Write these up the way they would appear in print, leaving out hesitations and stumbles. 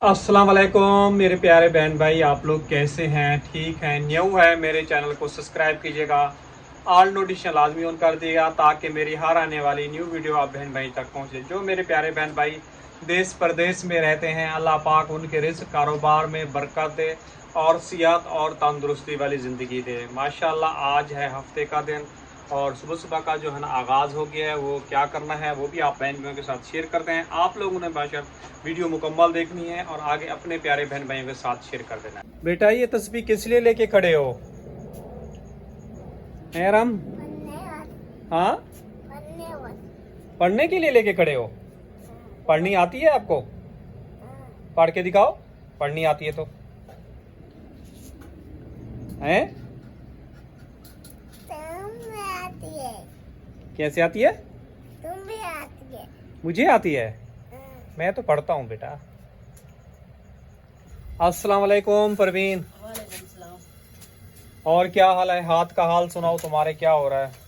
अस्सलाम वालेकुम मेरे प्यारे बहन भाई, आप लोग कैसे हैं? ठीक हैं? न्यू है मेरे चैनल को सब्सक्राइब कीजिएगा, ऑल नोटिफिकेशन लाजमी ऑन कर दिएगा ताकि मेरी हर आने वाली न्यू वीडियो आप बहन भाई तक पहुंचे। जो मेरे प्यारे बहन भाई देश प्रदेश में रहते हैं, अल्लाह पाक उनके रिज़्क़ कारोबार में बरकत दे और सियात और तंदुरुस्ती वाली ज़िंदगी दे। माशाल्लाह आज है हफ्ते का दिन और सुबह सुबह का जो है ना आगाज़ हो गया है। वो क्या करना है वो भी आप बहन भाइयों के साथ शेयर करते हैं। आप लोगों ने बाशर्त वीडियो मुकम्मल देखनी है और आगे अपने प्यारे बहन भाइयों के साथ शेयर कर देना है। बेटा ये तस्बीह किस लिए लेके खड़े हो? हैं राम? हाँ, पढ़ने के लिए लेके खड़े हो? पढ़नी आती है आपको? पढ़ के दिखाओ, पढ़नी आती है तो। हैं? आती है। कैसे आती है? तुम भी आती है। मुझे आती है, मैं तो पढ़ता हूँ बेटा। अस्सलाम वालेकुम परवीन। वालेकुम सलाम। और क्या हाल है? हाथ का हाल सुनाओ, तुम्हारे क्या हो रहा है?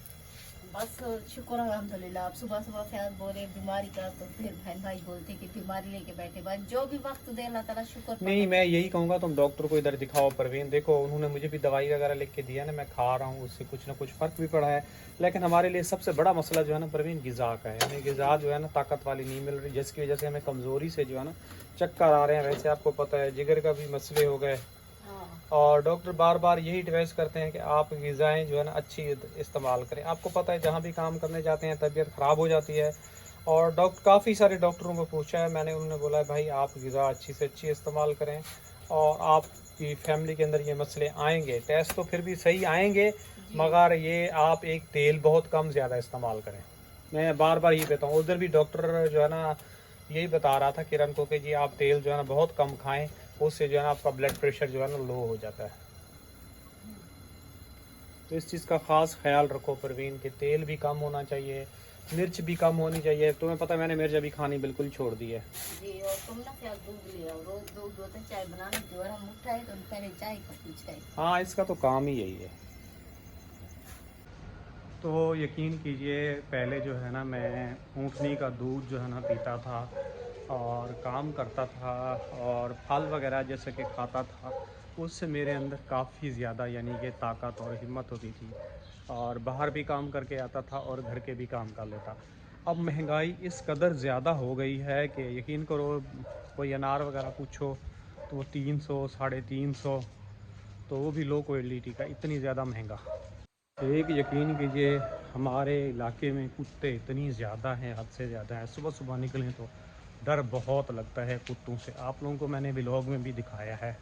बस शुक्र अल्हम्दुलिल्लाह। आप सुबह सुबह ख्याल बोले बीमारी का, तो फिर बहन भाई बोलते कि बीमारी लेके बैठे, बस जो भी वक्त दे अल्लाह ताला शुक्र। नहीं, मैं यही कहूँगा तुम डॉक्टर को इधर दिखाओ परवीन। देखो उन्होंने मुझे भी दवाई वगैरह लिख के दिया ना, मैं खा रहा हूँ, उससे कुछ ना कुछ फ़र्क भी पड़ा है। लेकिन हमारे लिए सबसे बड़ा मसला जो है ना परवीन, ग़िज़ा का है। हमें ग़िज़ा जो है ना ताकत वाली नहीं मिल रही, जिसकी वजह से हमें कमज़ोरी से जो है ना चक्कर आ रहे हैं। वैसे आपको पता है जिगर का भी मसले हो गए और डॉक्टर बार बार यही एडवाइस करते हैं कि आप ग़िज़ाएँ जो है ना अच्छी इस्तेमाल करें। आपको पता है जहाँ भी काम करने जाते हैं तबीयत ख़राब हो जाती है और काफ़ी सारे डॉक्टरों को पूछा है मैंने, उन्होंने बोला है भाई आप ग़िज़ा अच्छी से अच्छी इस्तेमाल करें और आपकी फैमिली के अंदर ये मसले आएंगे। टेस्ट तो फिर भी सही आएंगे मगर ये आप एक तेल बहुत कम ज़्यादा इस्तेमाल करें। मैं बार बार यही कहता हूँ। उधर भी डॉक्टर जो है ना यही बता रहा था किरण को कि जी आप तेल जो है ना बहुत कम खाएं, उससे जो है ना आपका ब्लड प्रेशर जो है ना लो हो जाता है। तो इस चीज़ का ख़ास ख्याल रखो परवीन कि तेल भी कम होना चाहिए, मिर्च भी कम होनी चाहिए। तुम्हें पता है मैंने मिर्च अभी खानी बिल्कुल छोड़ दी है जी। और तुम ना क्या दूध ले आओ, रोज दूध होता है चाय बनाने की, और हम उठाए तो पहले चाय का पूछे। हाँ, इसका तो काम ही यही है। तो यकीन कीजिए पहले जो है ना मैं ऊँटनी का दूध जो है ना पीता था और काम करता था और फल वगैरह जैसे कि खाता था, उससे मेरे अंदर काफ़ी ज़्यादा यानी कि ताकत और हिम्मत होती थी और बाहर भी काम करके आता था और घर के भी काम कर लेता। अब महंगाई इस कदर ज़्यादा हो गई है कि यकीन करो कोई अनार वगैरह पूछो तो वो 300 350, तो वो भी लो क्वालिटी का, इतनी ज़्यादा महंगा। एक यकीन कीजिए हमारे इलाके में कुत्ते इतनी ज़्यादा हैं, हद से ज़्यादा हैं। सुबह सुबह निकलें तो डर बहुत लगता है कुत्तों से। आप लोगों को मैंने व्लॉग में भी दिखाया है।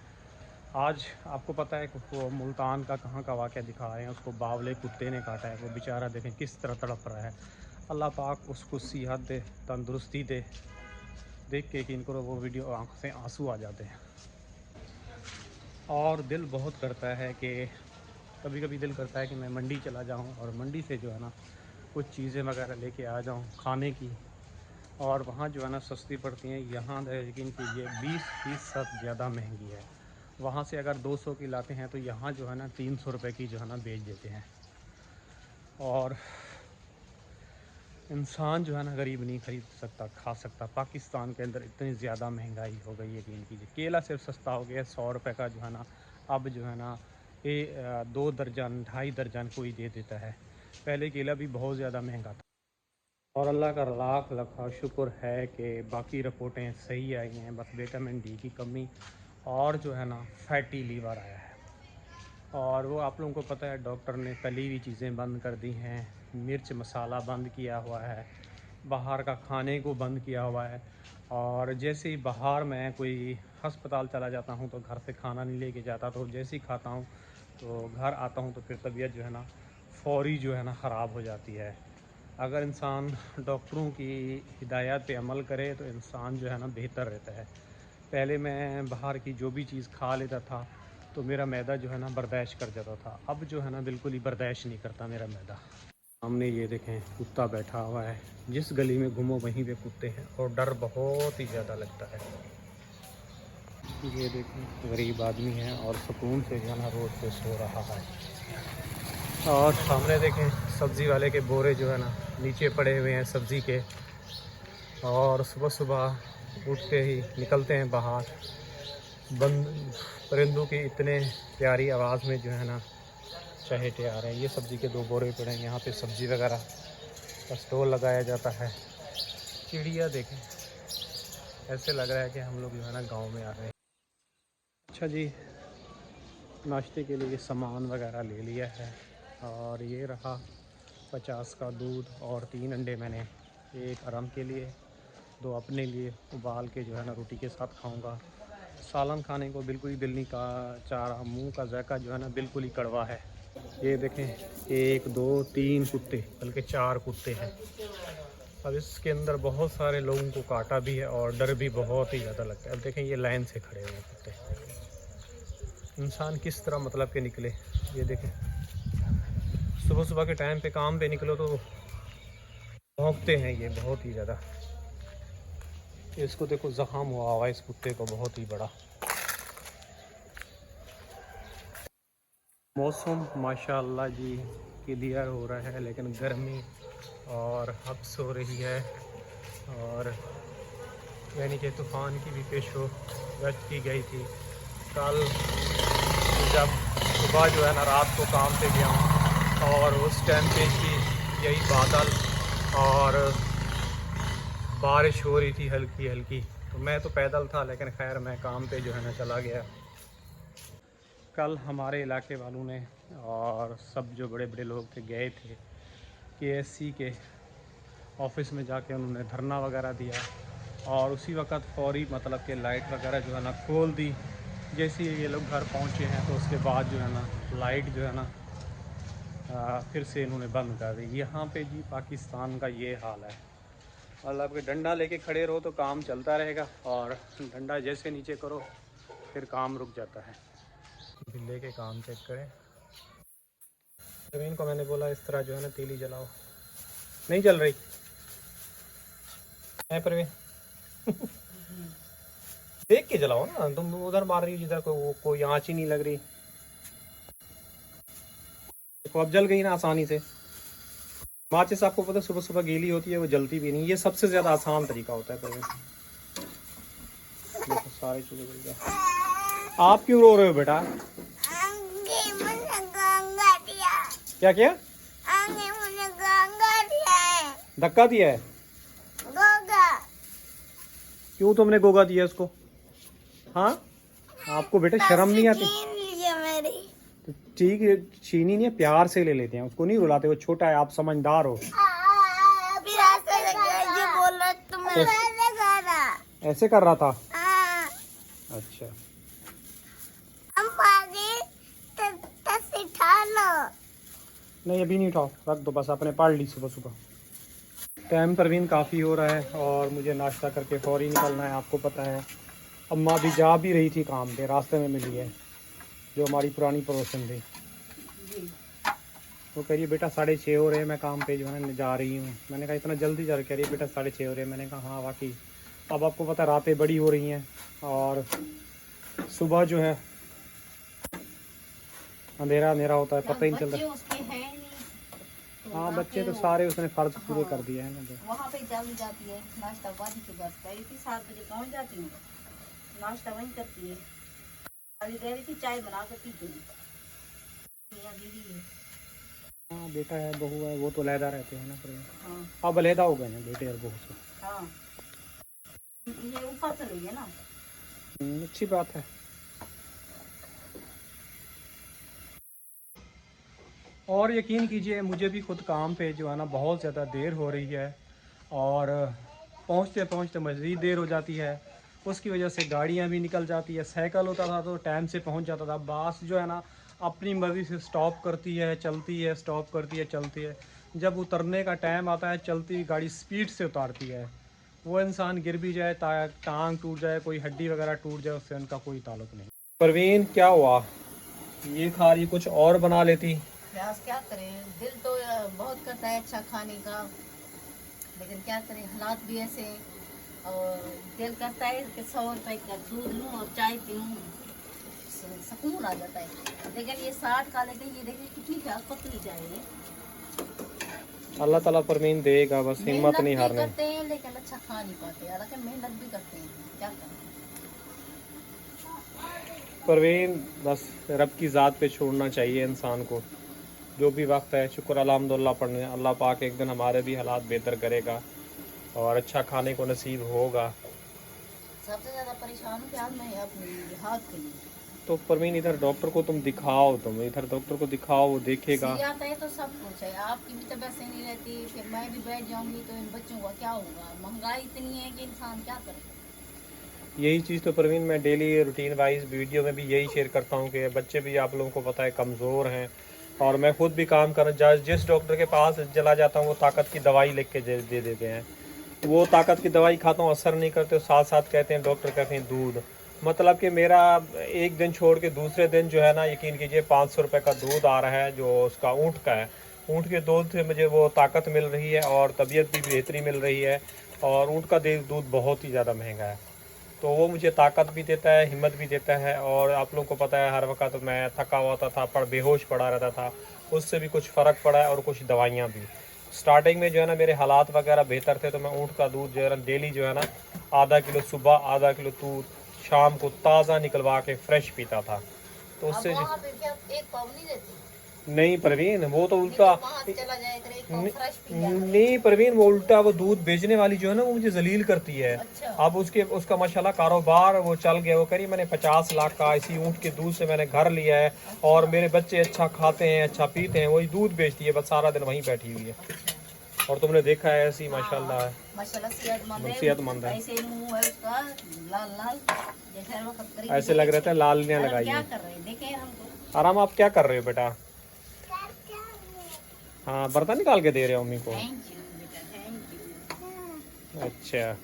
आज आपको पता है कि वो मुल्तान का कहाँ का वाक़या दिखा रहे हैं, उसको बावले कुत्ते ने काटा है। वो बेचारा देखें किस तरह तड़प रहा है। अल्लाह पाक उसको सेहत दे, तंदुरुस्ती दे। देख के यकीन करो वो वीडियो आँख से आंसू आ जाते हैं और दिल बहुत करता है कि कभी कभी दिल करता है कि मैं मंडी चला जाऊं और मंडी से जो है ना कुछ चीज़ें वगैरह लेके आ जाऊं खाने की, और वहाँ जो है ना सस्ती पड़ती हैं। यहाँ यकीन कीजिए 20% ज़्यादा महंगी है। वहाँ से अगर 200 की लाते हैं तो यहाँ जो है ना 300 रुपये की जो है ना बेच देते हैं। और इंसान जो है ना गरीब नहीं खरीद सकता, खा सकता। पाकिस्तान के अंदर इतनी ज़्यादा महंगाई हो गई है यकीन कीजिए। केला सिर्फ सस्ता हो गया, 100 रुपये का जो है ना अब जो है ना ये 2 दर्जन 2.5 दर्जन कोई दे देता है। पहले केला भी बहुत ज़्यादा महंगा था और अल्लाह का लाख लाख शुक्र है कि बाकी रिपोर्टें सही आई हैं। बस विटामिन डी की कमी और जो है ना फैटी लीवर आया है। और वो आप लोगों को पता है डॉक्टर ने तली हुई चीज़ें बंद कर दी हैं, मिर्च मसाला बंद किया हुआ है, बाहर का खाने को बंद किया हुआ है। और जैसे ही बाहर मैं कोई हस्पताल चला जाता हूँ तो घर से खाना नहीं लेके जाता, तो जैसे ही खाता हूँ तो घर आता हूँ तो फिर तबीयत जो है ना फ़ौरी जो है ना ख़राब हो जाती है। अगर इंसान डॉक्टरों की हिदायत पे अमल करे तो इंसान जो है ना बेहतर रहता है। पहले मैं बाहर की जो भी चीज़ खा लेता था तो मेरा मैदा जो है ना बर्दाश्त कर जाता था, अब जो है ना बिल्कुल ही बर्दाश्त नहीं करता मेरा मैदा। सामने ये देखें कुत्ता बैठा हुआ है, जिस गली में घूमो वहीं पे कुत्ते हैं और डर बहुत ही ज़्यादा लगता है। ये देखें गरीब आदमी है और सुकून से जो है ना रोड पे सो रहा है। और सामने देखें सब्ज़ी वाले के बोरे जो है ना नीचे पड़े हुए हैं सब्ज़ी के। और सुबह सुबह उठते ही निकलते हैं बाहर। बंद परिंदों की इतने प्यारी आवाज़ में जो है ना चहेटे आ रहे हैं। ये सब्ज़ी के 2 बोरे पड़े हैं, यहाँ पे सब्ज़ी वगैरह का स्टॉल लगाया जाता है। चिड़िया देखें, ऐसे लग रहा है कि हम लोग जो है ना गांव में आ रहे हैं। अच्छा जी, नाश्ते के लिए सामान वगैरह ले लिया है और ये रहा 50 का दूध और 3 अंडे मैंने, एक आराम के लिए, 2 अपने लिए उबाल के जो है ना रोटी के साथ खाऊंगा। सालन खाने को बिल्कुल ही दिल नहीं का चाह रहा, मुँह का जायका जो है ना बिल्कुल ही कड़वा है। ये देखें, 1 2 3 कुत्ते, बल्कि 4 कुत्ते हैं। अब इसके अंदर बहुत सारे लोगों को काटा भी है और डर भी बहुत ही ज़्यादा लगता है। अब देखें ये लाइन से खड़े हुए हैं कुत्ते। इंसान किस तरह मतलब के निकले, ये देखें, सुबह सुबह के टाइम पे काम पे निकलो तो भौंकते हैं ये बहुत ही ज़्यादा। इसको देखो, ज़ख़म हुआ इस कुत्ते को बहुत ही बड़ा। मौसम माशाअल्लाह जी क्लियर हो रहा है, लेकिन गर्मी और हब्स हो रही है और यानी कि तूफ़ान की भी पेशगोई की गई थी। कल जब सुबह जो है ना रात को काम पे गया हूँ और उस टाइम पे थी यही बादल और बारिश हो रही थी हल्की हल्की, तो मैं तो पैदल था, लेकिन खैर मैं काम पे जो है ना चला गया। कल हमारे इलाके वालों ने और सब जो बड़े बड़े लोग थे गए थे KSC के ऑफिस में, जाके उन्होंने धरना वगैरह दिया और उसी वक्त फौरी मतलब कि लाइट वगैरह जो है ना खोल दी। जैसे ही ये लोग घर पहुंचे हैं तो उसके बाद जो है ना लाइट जो है ना फिर से इन्होंने बंद कर दी। यहाँ पे जी पाकिस्तान का ये हाल है, मतलब कि डंडा लेके खड़े रहो तो काम चलता रहेगा और डंडा जैसे नीचे करो फिर काम रुक जाता है। बिल्ले के काम चेक करें। ज़मीन को मैंने बोला इस तरह जो है ना तीली जलाओ, नहीं जल रही है परवीन। देख के जलाओ ना, तुम उधर मार रही हो जिधर कोई आँच ही नहीं लग रही। देखो अब जल गई ना आसानी से। माचिस आपको पता सुबह सुबह गीली होती है, वो जलती भी नहीं। ये सबसे ज़्यादा आसान तरीका होता है परवीन। देखो सारे चूल्हे जल गए। आप क्यों रो रहे हो बेटा? क्या क्या धक्का दिया है? क्यों तुमने गोगा दिया उसको? हाँ, आपको बेटा शर्म नहीं आती? तो ठीक है, चीनी नहीं है, प्यार से ले लेते हैं उसको, नहीं रुलाते। वो छोटा है, आप समझदार हो। ऐसे कर रहा था? अच्छा, नहीं अभी नहीं उठाओ, रख दो बस, आपने पढ़ ली सुबह सुबह। टाइम परवीन काफ़ी हो रहा है और मुझे नाश्ता करके फौरी निकलना है। आपको पता है अम्मा भी जा भी रही थी काम पे, रास्ते में मिली है जो हमारी पुरानी पड़ोसन थी। वो कह रही है बेटा 6:30 हो रहे हैं, मैं काम पे जो है ना जा रही हूँ। मैंने कहा इतना जल्दी जा रही? कह रही है बेटा 6:30 हो रहे हैं। मैंने कहा हाँ वाकई, अब आपको पता रातें बड़ी हो रही हैं और सुबह जो है अंधेरा अंधेरा होता है, पता ही नहीं चलता। हाँ बच्चे तो सारे उसने फर्ज पूरे कर दिए हैं ना। तो वहाँ पे जल्दी जाती है, नाश्ता वाली के बस गई थी 7 बजे पहुँच जाती हूँ, नाश्ता वहीं करती है। अभी कह रही थी चाय बना कर पीती हूँ। हाँ बेटा है बहू है, वो तो लहदा रहते हैं ना। हाँ। अब लहदा हो गए हैं बेटे और बहू से। हाँ, ये ऊपर चली है ना। अच्छी बात है। और यकीन कीजिए मुझे भी खुद काम पे जो है ना बहुत ज़्यादा देर हो रही है और पहुंचते पहुंचते मज़ीद देर हो जाती है। उसकी वजह से गाड़ियां भी निकल जाती है। साइकिल होता था तो टाइम से पहुंच जाता था। बस जो है ना अपनी मर्ज़ी से स्टॉप करती है, चलती है, स्टॉप करती है, चलती है। जब उतरने का टाइम आता है चलती हुई गाड़ी स्पीड से उतारती है। वो इंसान गिर भी जाए, टांग टूट जाए, कोई हड्डी वगैरह टूट जाए, उससे उनका कोई ताल्लुक नहीं। परवीन क्या हुआ? ये खा रही, कुछ और बना लेती। प्रयास क्या करें, दिल तो बहुत करता है अच्छा खाने का, लेकिन क्या करें हालात भी ऐसे। और दिल करता है कि 100 रुपए का दूध लूँ और चाय पीऊँ, सुकून आ जाता है। लेकिन ये 60 का, लेकिन ये देखिए कितनी क्या पतली चाय है। अल्लाह ताला परमीन देगा, बस हिम्मत मेहनत नहीं भी हारने। करते हैं लेकिन अच्छा खा नहीं पाते, हालांकि मेहनत भी करते हैं, क्या करें। परवीन बस रब की ज़ात पे छोड़ना चाहिए इंसान को। जो भी वक्त है शुक्र अल्हम्दुलिल्लाह पढ़ने, अल्लाह पाक एक दिन हमारे भी हालात बेहतर करेगा और अच्छा खाने को नसीब होगा। सबसे ज्यादा परेशान हूँ कि आज मैं अपने हाथ के लिए तो परवीन इधर डॉक्टर को तुम दिखाओ, तुम इधर डॉक्टर को दिखाओ, वो देखेगा। सी आता है तो सब कुछ है, आपकी भी तबीयत सही नहीं रहती, फिर मैं भी बैठ जाऊंगी तो इन बच्चों का क्या होगा। महंगाई इतनी है कि इंसान क्या करे। यही चीज़ तो परवीन मैं डेली रूटीन वाइज वीडियो में भी यही शेयर करता हूँ कि बच्चे भी आप लोगों को पता है कमज़ोर हैं, और मैं खुद भी काम कर जिस डॉक्टर के पास चला जाता हूँ वो ताकत की दवाई लिख के दे देते हैं। वो ताकत की दवाई खाता हूँ, असर नहीं करते, साथ साथ कहते हैं डॉक्टर कहते हैं दूध। मतलब कि मेरा एक दिन छोड़ के दूसरे दिन जो है ना, यकीन कीजिए 500 रुपये का दूध आ रहा है जो उसका ऊँट का है। ऊँट के दूध से मुझे वो ताकत मिल रही है और तबीयत भी बेहतरी मिल रही है, और ऊँट का दूध बहुत ही ज़्यादा महंगा है, तो वो मुझे ताकत भी देता है, हिम्मत भी देता है। और आप लोगों को पता है हर वक्त मैं थका हुआ था, पर बेहोश पड़ा रहता था, उससे भी कुछ फ़र्क पड़ा है और कुछ दवाइयाँ भी। स्टार्टिंग में जो है ना मेरे हालात वगैरह बेहतर थे, तो मैं ऊँट का दूध जो है ना डेली जो है ना आधा किलो सुबह, आधा किलो दूध शाम को ताज़ा निकलवा के फ्रेश पीता था। तो अब उससे वहाँ पे क्या एक पाव नहीं देती? नहीं परवीन, वो तो नहीं उल्टा तो वहाँ चला जाए करे, एक पाव फ्रेश पी जाए। नहीं परवीन, वो उल्टा वो दूध बेचने वाली जो है ना वो मुझे जलील करती है। अच्छा। अब उसका माशाल्लाह कारोबार वो चल गया, वो करी मैंने 50 लाख का इसी ऊँट के दूध से मैंने घर लिया है, और मेरे बच्चे अच्छा खाते हैं, अच्छा पीते हैं, वही दूध बेचती है, बस सारा दिन वहीं बैठी हुई है। और तुमने देखा है ऐसी माशाल्लाह है, माशाल्लाह सेहतमंद है। ऐसे मुंह है उसका लाल लाल, जैसे हर वक्त करीब ऐसे लग रहा था लालियाँ क्या लगाई कर है। रहे हैं, देखें हमको। आराम, आप क्या कर रहे हो बेटा? हाँ, बर्तन निकाल के दे रहे हो मम्मी को। थैंक यू बेटा, थैंक यू। अच्छा,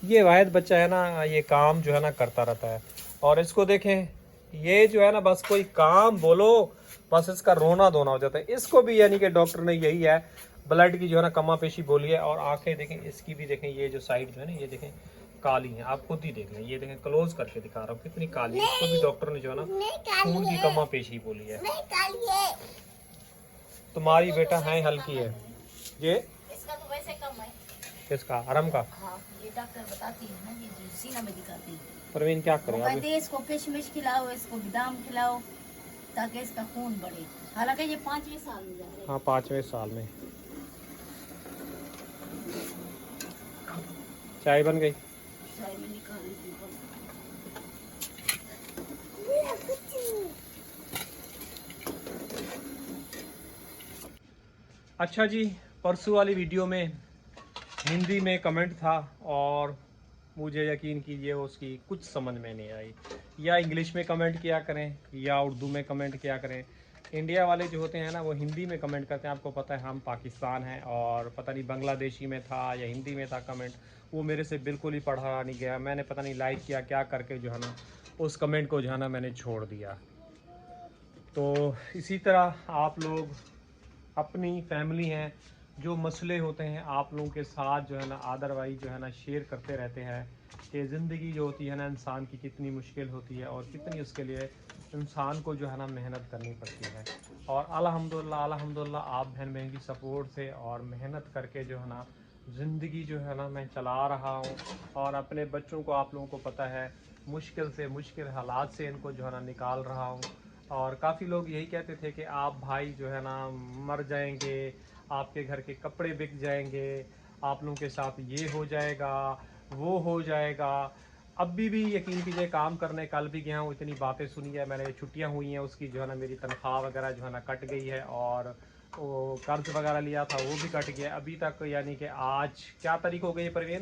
ये वाहिद बच्चा है ना, ये काम जो है ना करता रहता है, और इसको देखें, ये जो है ना बस कोई काम बोलो बस इसका रोना धोना हो जाता है। इसको भी यानी कि डॉक्टर ने यही है, ब्लड की जो है ना कमा पेशी बोली है, और आंखें देखें इसकी भी देखें, ये जो साइड जो है ना ये देखें काली है, आप खुद ही देख लें, ये देखें क्लोज करके दिखा रहा हूँ कितनी काली है। इसको भी डॉक्टर ने जो है ना खून की कमा पेशी बोली है। तुम्हारी बेटा है हल्की है ये, इसका तो वैसे कम है। इसका आराम का। हाँ, ये डॉक्टर बताती है ना, ये जो सीना में दिखाती है। परवीन क्या वो करें कहते अभी? हैं इसको किशमिश खिलाओ, इसको बादाम खिलाओ, ताकि इसका खून बढ़े। हालांकि ये 5वें साल में जा रहे हैं। हाँ, 5वें साल में। चाय बन गई? चाय में निकाल दी। अच्छा जी, परसों वाली वीडियो में हिंदी में कमेंट था, और मुझे यकीन कीजिए उसकी कुछ समझ में नहीं आई। या इंग्लिश में कमेंट किया करें या उर्दू में कमेंट किया करें। इंडिया वाले जो होते हैं ना वो हिंदी में कमेंट करते हैं, आपको पता है हम पाकिस्तान हैं, और पता नहीं बांग्लादेशी में था या हिंदी में था कमेंट, वो मेरे से बिल्कुल ही पढ़ा नहीं गया। मैंने पता नहीं लाइक किया क्या करके जो है ना उस कमेंट को जो है ना मैंने छोड़ दिया। तो इसी तरह आप लोग अपनी फैमिली हैं, जो मसले होते हैं आप लोगों के साथ जो है ना अदरवाइज जो है ना शेयर करते रहते हैं कि ज़िंदगी जो होती है ना इंसान की कितनी मुश्किल होती है, और कितनी उसके लिए इंसान को जो है ना मेहनत करनी पड़ती है। और अल्हम्दुलिल्लाह आप बहन बहन की सपोर्ट से और मेहनत करके जो है ना ज़िंदगी जो है ना मैं चला रहा हूँ, और अपने बच्चों को आप लोगों को पता है मुश्किल से मुश्किल हालात से इनको जो है ना निकाल रहा हूँ। और काफ़ी लोग यही कहते थे कि आप भाई जो है ना मर जाएंगे, आपके घर के कपड़े बिक जाएंगे, आप लोगों के साथ ये हो जाएगा, वो हो जाएगा। अभी भी यकीन कीजिए काम करने कल भी गया हूँ, इतनी बातें सुनी है मैंने, छुट्टियाँ हुई हैं उसकी जो है ना मेरी तनख्वाह वगैरह जो है ना कट गई है, और वो कर्ज वगैरह लिया था वो भी कट गया अभी तक। यानी कि आज क्या तारीख हो गई है परवीन?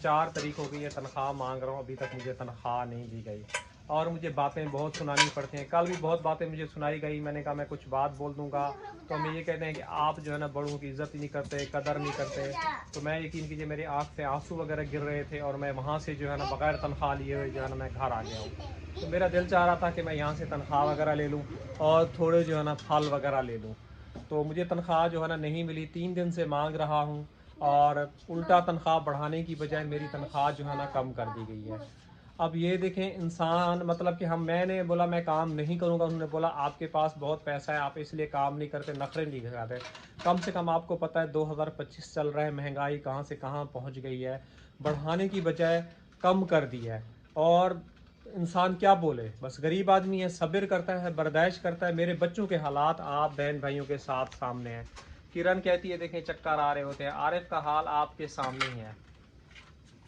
4 तारीख हो गई है, तनख्वाह मांग रहा हूँ, अभी तक मुझे तनख्वाह नहीं दी गई, और मुझे बातें बहुत सुनानी पड़ती हैं। कल भी बहुत बातें मुझे सुनाई गई, मैंने कहा मैं कुछ बात बोल दूंगा, तो हमें ये कहते हैं कि आप जो है ना बड़ों की इज्जत ही नहीं करते, कदर नहीं करते। तो मैं यकीन कीजिए मेरी आँख से आंसू वगैरह गिर रहे थे, और मैं वहाँ से जो है ना बगैर तनख्वाह लिए हुए जो है ना मैं घर आ गया हूँ। तो मेरा दिल चाह रहा था कि मैं यहाँ से तनख्वाह वगैरह ले लूँ और थोड़े जो है ना फल वगैरह ले लूँ, तो मुझे तनख्वाह जो है ना नहीं मिली, 3 दिन से मांग रहा हूँ, और उल्टा तनख्वाह बढ़ाने की बजाय मेरी तनख्वाह जो है ना कम कर दी गई है। अब ये देखें इंसान, मतलब कि मैंने बोला मैं काम नहीं करूँगा, उन्होंने बोला आपके पास बहुत पैसा है आप इसलिए काम नहीं करते, नखरे नहीं दिखाते। कम से कम आपको पता है 2025 चल रहा है, महंगाई कहाँ से कहाँ पहुँच गई है, बढ़ाने की बजाय कम कर दी है। और इंसान क्या बोले, बस गरीब आदमी है, सब्र करता है, बर्दाश्त करता है। मेरे बच्चों के हालात आप बहन भाइयों के साथ सामने हैं। किरण कहती है देखें चक्कर आ रहे होते हैं, आरिफ का हाल आपके सामने ही है,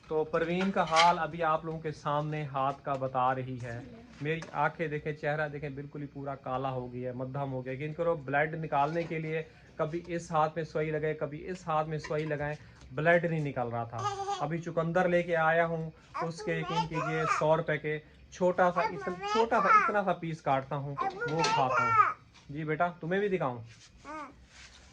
तो परवीन का हाल अभी आप लोगों के सामने हाथ का बता रही है। मेरी आंखें देखें, चेहरा देखें, बिल्कुल ही पूरा काला हो गया है, मध्यम हो गया। यकीन करो ब्लड निकालने के लिए कभी इस हाथ में सुई लगाए, कभी इस हाथ में सुई लगाएं, ब्लड नहीं निकल रहा था। अभी चुकंदर लेके आया हूँ, उसके यकीन कीजिए 100 रुपए के छोटा सा इतना सा पीस काटता हूँ, वो खाता हूँ। जी बेटा तुम्हें भी दिखाऊं?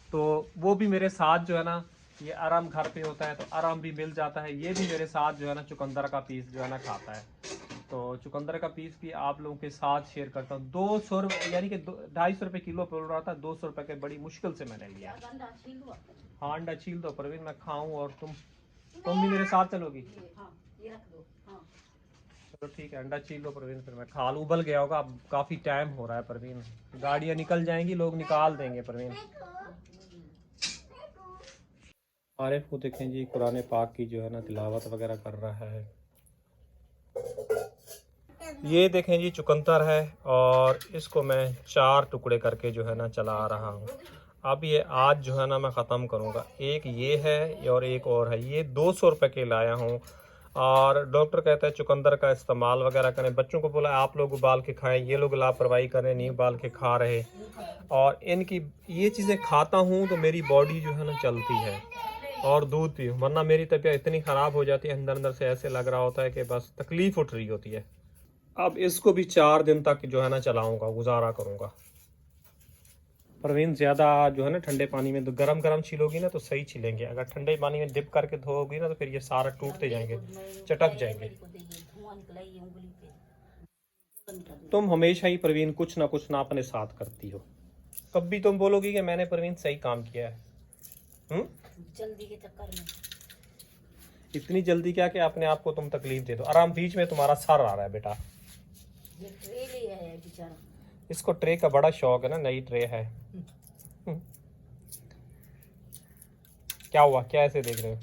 तो वो भी मेरे साथ जो है ना, ये आराम घर पे होता है तो आराम भी मिल जाता है। ये भी मेरे साथ जो है ना चुकंदर का पीस जो है ना खाता है, तो चुकंदर का पीस भी आप लोगों के साथ शेयर करता हूँ। 200 रुपये यानी कि 250 रुपये किलो पड़ रहा था, 200 रुपये के बड़ी मुश्किल से मैंने लिया। हाँ अंडा छील दो परवीन, मैं खाऊं और तुम भी मेरे साथ चलोगी? चलो ठीक है, अंडा छील लो परवीन, फिर मैं खा लूँ। उबल गया होगा, अब काफ़ी टाइम हो रहा है परवीन, गाड़ियाँ निकल जाएंगी, लोग निकाल देंगे परवीन। आरिफ को देखें जी, कुरान पाक की जो है ना तिलावत वगैरह कर रहा है। ये देखें जी चुकंदर है, और इसको मैं 4 टुकड़े करके जो है ना चला रहा हूँ। अब ये आज जो है ना मैं ख़त्म करूँगा। एक ये है और एक और है, ये 200 रुपये के लाया हूँ। और डॉक्टर कहता है चुकंदर का इस्तेमाल वगैरह करें। बच्चों को बोला आप लोग उबाल के खाएं, ये लोग लापरवाही करें, नहीं उबाल के खा रहे। और इनकी ये चीज़ें खाता हूँ तो मेरी बॉडी जो है ना चलती है, और दूध पी, वरना मेरी तबीयत इतनी ख़राब हो जाती है, अंदर अंदर से ऐसे लग रहा होता है कि बस तकलीफ़ उठ रही होती है। अब इसको भी 4 दिन तक जो है ना चलाऊँगा, गुजारा करूँगा। परवीन ज़्यादा जो है ना ठंडे पानी में, तो गरम छीलोगी ना तो सही छिलेंगे, अगर ठंडे पानी में डिप करके धोओगी ना तो फिर ये सारा टूटते जाएंगे, चटक जाएंगे। तुम हमेशा ही परवीन कुछ ना अपने साथ करती हो, कभी तुम बोलोगी कि मैंने परवीन सही काम किया है? जल्दी के चक्कर में इतनी जल्दी क्या कि अपने आप को तुम तकलीफ दे दो। आराम, बीच में तुम्हारा सर आ रहा है बेटा। ये ट्रे लिया है बेचारा, इसको ट्रे का बड़ा शौक है ना, नई ट्रे है। क्या हुआ, क्या ऐसे देख रहे हो?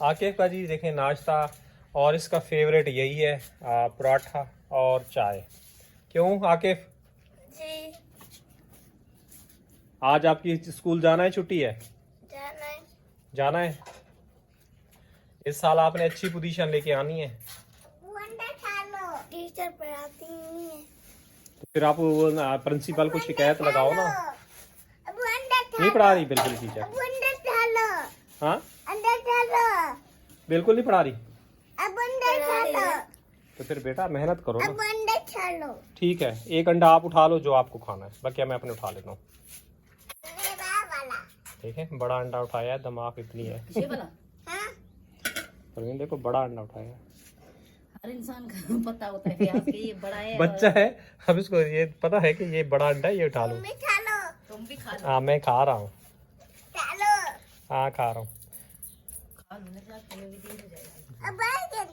आकिफ का जी देखें नाश्ता, और इसका फेवरेट यही है पराठा और चाय। क्यों आकिफ, जी आज आपकी स्कूल जाना है, छुट्टी है? जाना है। इस साल आपने अच्छी पोजीशन लेके आनी है। टीचर पढ़ाती नहीं है, तो फिर आप प्रिंसिपल को शिकायत लगाओ ना। नहीं पढ़ा रही बिल्कुल टीचर? हाँ बिल्कुल नहीं पढ़ा रही, तो फिर बेटा मेहनत करो ना। ठीक है, एक अंडा आप उठा लो जो आपको खाना है, बाकी मैं अपने उठा लेता हूँ। ठीक है, बड़ा अंडा उठाया है, दिमाग इतनी है। परवीन देखो बड़ा अंडा उठाया है। हर इंसान का पता होता है कि आपके ये बड़ा है, बच्चा है, अब इसको ये पता है कि ये बड़ा अंडा है, ये उठा लो। तुम भी खा लो। हाँ मैं खा रहा हूँ, हाँ खा रहा हूँ। खा लो ना, तुम्हें भी देर हो जाएगा।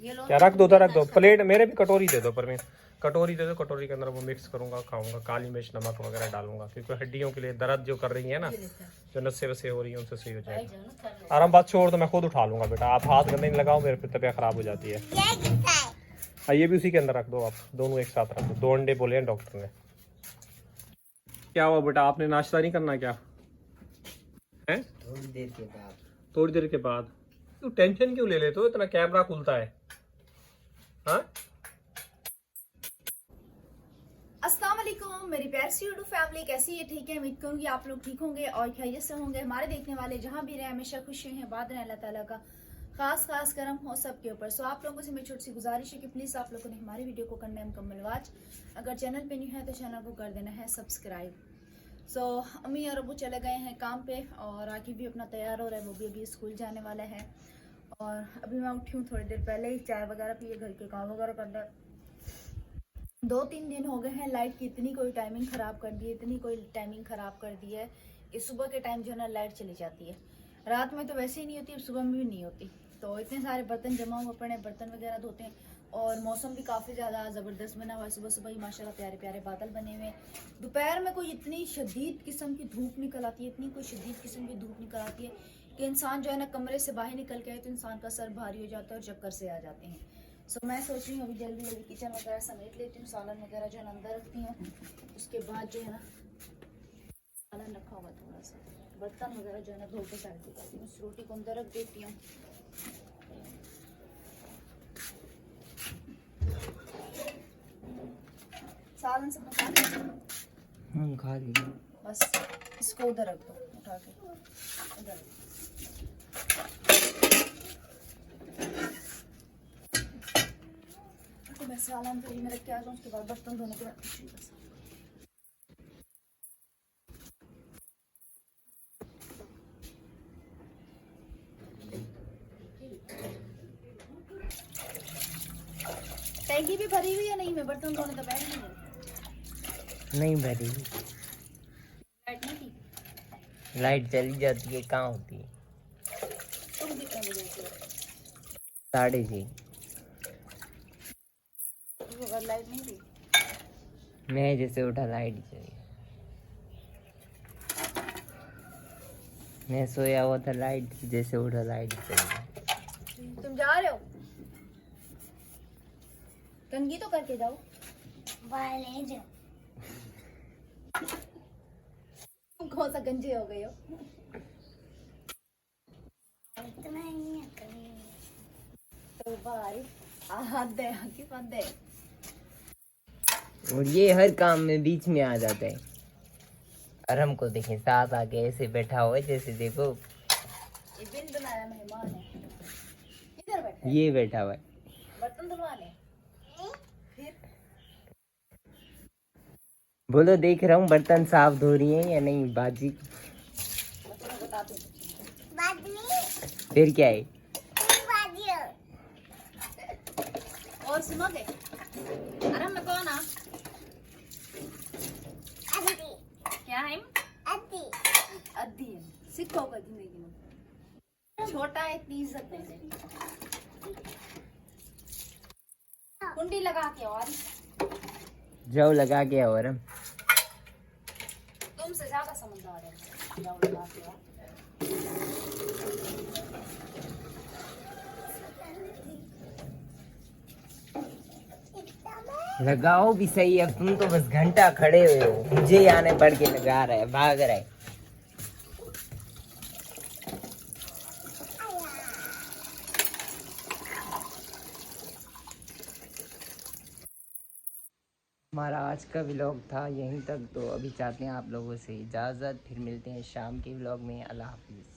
ये लो, क्या रख दो, रख दो प्लेट, मेरे भी कटोरी दे दो परवीन, कटोरी दे दो। कटोरी के अंदर वो मिक्स करूंगा, खाऊंगा, काली मिर्च नमक वगैरह डालूंगा, क्योंकि हड्डियों के लिए दर्द जो कर रही है ना, जो नसें वसे हो रही है, उनसे सही हो जाएगा। आराम, बात छोड़ दो, मैं खुद उठा लूंगा बेटा, आप हाथ गंदे नहीं लगाओ, मेरे फिर तबीयत खराब हो जाती है। ये भी उसी के अंदर रख दो, आप दोनों एक साथ रख दो। 2 अंडे बोले हैं डॉक्टर ने। क्या हुआ बेटा, आपने नाश्ता नहीं करना क्या है? थोड़ी देर के बाद। थोड़ी देर के बाद? तू टेंशन क्यों ले लेते हो, इतना कैमरा खुलता है? हाँ अस्सलाम वालेकुम मेरी प्यारी सी यूट्यूब फैमिली, कैसी है? ठीक है, उम्मीद करूंगी आप लोग ठीक होंगे और खैरियत से होंगे। हमारे देखने वाले जहां भी रहे हमेशा खुश हैं, बाद रहे, अल्लाह ताला का खास करम हो सबके ऊपर। सो आप लोगों से मेरी छोटी सी गुजारिश है कि प्लीज़ आप लोगों ने हमारी वीडियो को करना है मुकम्मल वॉच। अगर चैनल पे नहीं है तो चैनल को कर देना है सब्सक्राइब। सो अम्मी और अबू चले गए हैं काम पे, और आके भी अपना तैयार हो रहा है, वो भी अभी स्कूल जाने वाला है। और अभी मैं उठी हूँ थोड़ी देर पहले ही, चाय वगैरह पिए, घर के काम वगैरह करना। 2-3 दिन हो गए हैं लाइट की इतनी कोई टाइमिंग ख़राब कर दी है, इतनी कोई टाइमिंग ख़राब कर दी है कि सुबह के टाइम जो है ना लाइट चली जाती है। रात में तो वैसे ही नहीं होती, अब सुबह में भी नहीं होती। तो इतने सारे बर्तन जमा हुए पड़े, बर्तन वगैरह धोते हैं। और मौसम भी काफ़ी ज़्यादा ज़बरदस्त बना हुआ है। सुबह सुबह ही माशाल्लाह प्यारे प्यारे बादल बने हुए हैं। दोपहर में कोई इतनी शदीद किस्म की धूप निकल आती है, इतनी कोई शदीद किस्म की धूप निकल आती है कि इंसान जो है ना कमरे से बाहर निकल के आए तो इंसान का सर भारी हो जाता है और चक्कर से आ जाते हैं। सो मैं सोच रही हूँ अभी जल्दी जल्दी किचन वगैरह समेट लेती हूँ, सालन वगैरह जो है ना अंदर रखती हूँ। उसके बाद जो है ना सालन रखा हुआ थोड़ा सा, बर्तन वगैरह जो है ना धो के साइड पे करती हूँ। उस रोटी को अंदर रख देती हूँ। सालन सब खा लिया? खा लिया। बस इसको उधर रख दो, उठा के उधर। तो मैं सालन फ्रिज में रख के आ जाऊँ, उसके बाद बर्तन धोने के बाद टैंकी भी भरी हुई है। नहीं, मैं बर्तन धोने तो बैठ नहीं भरी, लाइट नहीं थी। लाइट चली जाती है, कहाँ होती है? तुम कितने बजे उठे हो? 6:30। तो अगर लाइट नहीं थी मैं जैसे उठा लाइट चली, मैं सोया हुआ था, लाइट थी, जैसे उठा लाइट चली। तुम जा रहे हो? कंघी तो करके जाओ। वाले जो तुम कौन सा गंजे हो गए हो? इतना ही है कभी। तो भाई हद है, की हद है। और ये हर काम में बीच में आ जाता है। और हमको देखें साथ आके ऐसे बैठा हुआ है, जैसे देखो ये बिन बनाया मेहमान है। किधर बैठा है? ये बैठा हुआ है। बर्तन धुलवाने? फिर बोलो, देख रहा हूँ बर्तन साफ धो रही हैं या नहीं बाजी। मैं तुम्हें बताती हूँ। बाद में फिर क्या है? बाजियो और सुनोगे? अरे मैं कौन आ? अद्दी क्या है? अद्दी अद्दी है। सीखोगा जिंदगी में। छोटा है, इतनी इज्जत नहीं देनी। कुंडी लगा के और जाओ लगा के आओ। और तुमसे ज्यादा समझदार है। जाओ लगा के आओ। लगाओ भी सही। अब तुम तो बस घंटा खड़े हुए हो, मुझे ही आने पड़ के लगा रहा है, भाग रहा है। हमारा आज का व्लॉग था यहीं तक। तो अभी चाहते हैं आप लोगों से इजाज़त, फिर मिलते हैं शाम के व्लॉग में। अल्लाह हाफिज़।